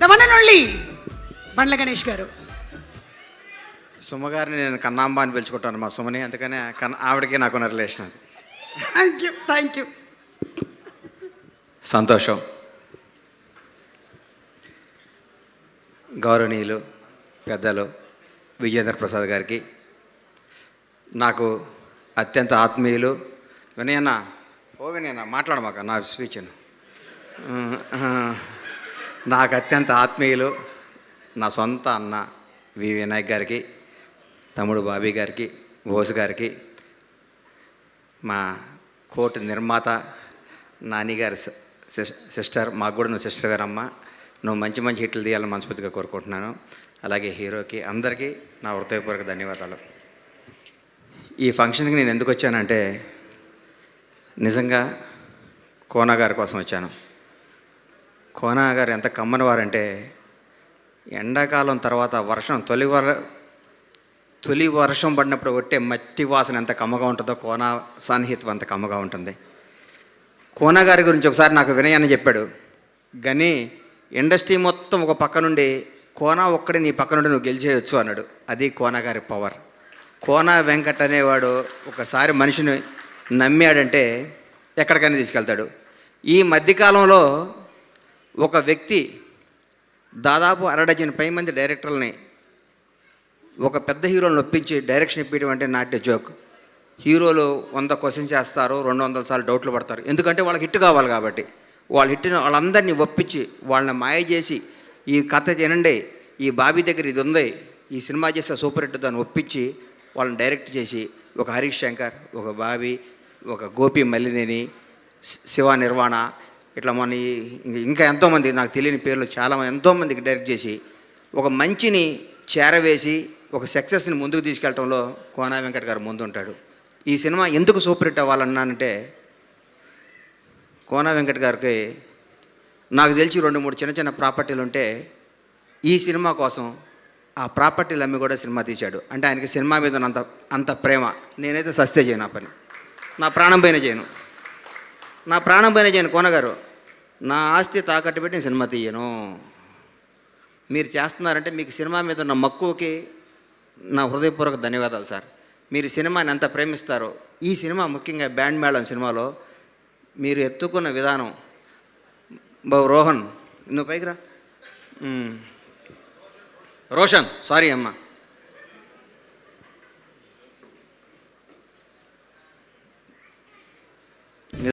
The one and only Bandla Ganesh గారు. సుమగారిని నేను కన్నాంబ అని పిలుచుకుంటాను, మా సుమని, అందుకనే ఆవిడకి నాకున్న రిలేషన్ అది. Thank you. సంతోషం. గౌరవనీయులు పెద్దలు విజయేంద్ర ప్రసాద్ గారికి, నాకు అత్యంత ఆత్మీయులు వినయన్న, వినయన్న మాట్లాడమాక నా స్పీచ్ను, నాకు అత్యంత ఆత్మీయులు నా సొంత అన్న వి వినాయక్ గారికి, తమ్ముడు బాబీ గారికి, బోస్ గారికి, మా కోర్టు నిర్మాత నానిగారి సిస్టర్, మాకు కూడా నువ్వు సిస్టర్ గారమ్మ, నువ్వు మంచి మంచి హిట్లు తీయాలని మనస్ఫూర్తిగా కోరుకుంటున్నాను. అలాగే హీరోకి అందరికీ నా హృదయపూర్వక ధన్యవాదాలు. ఈ ఫంక్షన్కి నేను ఎందుకు వచ్చానంటే నిజంగా కోనా గారి కోసం వచ్చాను. కోనా గారు ఎంత కమ్మని వారంటే, ఎండాకాలం తర్వాత వర్షం తొలి వర్షం పడినప్పుడు కొట్టే మట్టి వాసన ఎంత కమ్మగా ఉంటుందో కోనా సాన్నిహిత్యం అంత కమ్మగా ఉంటుంది. కోనా గారి గురించి ఒకసారి నాకు వినయాన్ని చెప్పాడు, కానీ ఇండస్ట్రీ మొత్తం ఒక పక్క నుండి కోనా ఒక్కడే నీ పక్క నుండి నువ్వు గెలిచేయచ్చు అన్నాడు. అది కోనా గారి పవర్. కోనా వెంకట్ అనేవాడు ఒకసారి మనిషిని నమ్మాడంటే ఎక్కడికైనా తీసుకెళ్తాడు. ఈ మధ్యకాలంలో ఒక వ్యక్తి దాదాపు 60 మంది డైరెక్టర్లని ఒక పెద్ద హీరోలను ఒప్పించి డైరెక్షన్ ఇప్పించడం అంటే నాట్ ఎ జోక్. హీరోలు 100 క్వశ్చన్స్ చేస్తారు, 200 సార్లు డౌట్లు పడతారు, ఎందుకంటే వాళ్ళకి హిట్ కావాలి కాబట్టి. వాళ్ళందరినీ ఒప్పించి వాళ్ళని మాయ చేసి ఈ కథ తినండి, ఈ బాబీ దగ్గర ఇది ఉంది, ఈ సినిమా చేస్తే సూపర్ హిట్ దాన్ని ఒప్పించి వాళ్ళని డైరెక్ట్ చేసి ఒక హరీష్ శంకర్, ఒక బాబీ, ఒక గోపి మల్లినేని, శివ నిర్వాణ, ఇట్లా మన ఇంకా ఎంతోమంది నాకు తెలియని పేర్లు చాలామంది ఎంతోమందికి డైరెక్ట్ చేసి ఒక మంచిని చేరవేసి ఒక సక్సెస్ని ముందుకు తీసుకెళ్ళటంలో కోనా వెంకట్ గారు ముందుంటాడు. ఈ సినిమా ఎందుకు సూపర్ హిట్ అవ్వాలన్నానంటే, కోనా వెంకట్ గారికి నాకు తెలిసి 2-3 చిన్న ప్రాపర్టీలు ఉంటే ఈ సినిమా కోసం ఆ ప్రాపర్టీలు అమ్మి కూడా సినిమా తీశాడు. అంటే ఆయనకి సినిమా మీద అంత ప్రేమ. నేనైతే సస్తే చేయను, ఆ పని నా ప్రాణం పైన చేయను. కోన గారు, నా ఆస్తి తాకట్టు పెట్టి నేను సినిమా తీయను. మీరు చేస్తున్నారంటే మీకు సినిమా మీద ఉన్న మక్కువకి నా హృదయపూర్వక ధన్యవాదాలు సార్. మీరు సినిమాని ఎంత ప్రేమిస్తారో, ఈ సినిమా ముఖ్యంగా బ్యాండ్ మేళం సినిమాలో మీరు ఎత్తుకున్న విధానం, రోహన్ నువ్వు పైకి రా, రోషన్, సారీ అమ్మ,